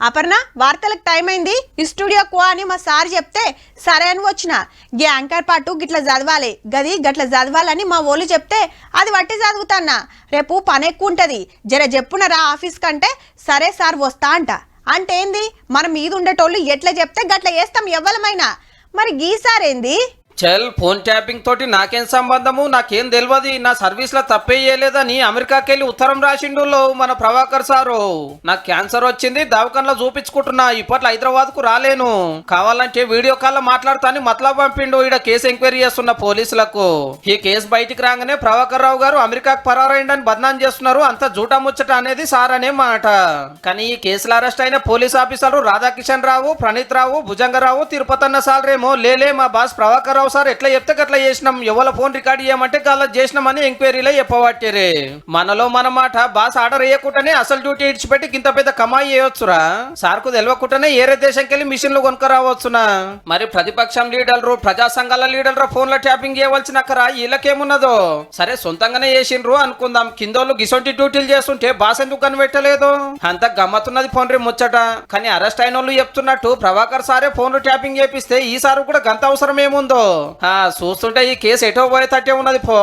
అపర్ణ వార్తలకు టైం అయింది ఈ స్టూడియోకు అని మా సార్ చెప్తే సరే అని వచ్చిన గే యాంకర్ పాటు గిట్ల చదవాలి గది గట్ల చదవాలని మా ఓళ్ళు చెప్తే అది వట్టి చదువుతాన్నా రేపు పని ఎక్కువ ఉంటది జర చెప్పునరా ఆఫీస్ కంటే సరే సార్ వస్తా అంట అంటే ఏంది మన మీద ఉండేటోళ్ళు ఎట్లా చెప్తే గట్ల చేస్తాం ఎవ్వలమైనా మరి గీ సార్ ఏంది చల్ ఫోన్ ట్యాపింగ్ తోటి నాకేం సంబంధము నాకేం తెలియదు నా సర్వీస్ లో తప్పేయలేదని అమెరికాకెళ్ళి ఉత్తరం రాసిండు మన ప్రభాకర్ సారు నాకు క్యాన్సర్ వచ్చింది దవాఖానలో చూపించుకుంటున్నా ఇప్పట్లో హైదరాబాద్ కు రాలేను కావాలంటే వీడియో కాల్ లో మాట్లాడుతాని మతలబ్ పంపిండు ఈడ కేసు ఎంక్వైరీ చేస్తున్న పోలీసులకు ఈ కేసు బయటికి రాగానే ప్రభాకర్ రావు గారు అమెరికాకు పరారైండని బదనాం చేస్తున్నారు అంత జూటా ముచ్చట అనేది సార్ అనే మాట కానీ ఈ కేసులో అరెస్ట్ అయిన పోలీస్ ఆఫీసర్లు రాధాకిషన్ రావు ప్రణీత్ రావు భుజంగరావు తిరుపతన్న సాలరేమో లేలే మా బాస్ ప్రభాకర్ రావు సార్ ఎట్లా చెప్తే అట్లా చేసినాం ఎవల ఫోన్ రికార్డ్ చేయమంటే గల చేసినామని ఎంక్వైరీలో చెప్పబట్టిరే మనలో మన మాట బాస్ ఆర్డర్ వేయకుండానే అసలు డ్యూటీ ఇడిచిపెట్టి ఇంత పెద్ద కమాయి చేయొచ్చురా సార్కు తెలియకుండానే ఏరే దేశంకి వెళ్ళి మిషన్లు కొనుక్కరావచ్చునా మరి ప్రతిపక్షం లీడర్లు ప్రజా సంఘాల లీడర్లు ఫోన్లో ట్యాపింగ్ చేయవలసిన అక్కరా వీళ్ళకేమున్నదో సరే సొంతంగానే చేసిండ్రు అనుకుందాం కిందోళ్ళు గిసొంటి డ్యూటీలు చేస్తుంటే బాస్ ఎందుకు కనిపెట్టలేదు అంత గమ్మతున్నది ఫోన్ రే ముచ్చట కానీ అరెస్ట్ అయిన వాళ్ళు చెప్తున్నట్టు ప్రభాకర్ సారే ఫోన్లు ట్యాపింగ్ చేపిస్తే ఈ సారు కూడా గంత అవసరం ఏముందో చూస్తుంటే ఈ కేసు ఎటో పోయేటట్టే ఉన్నది పో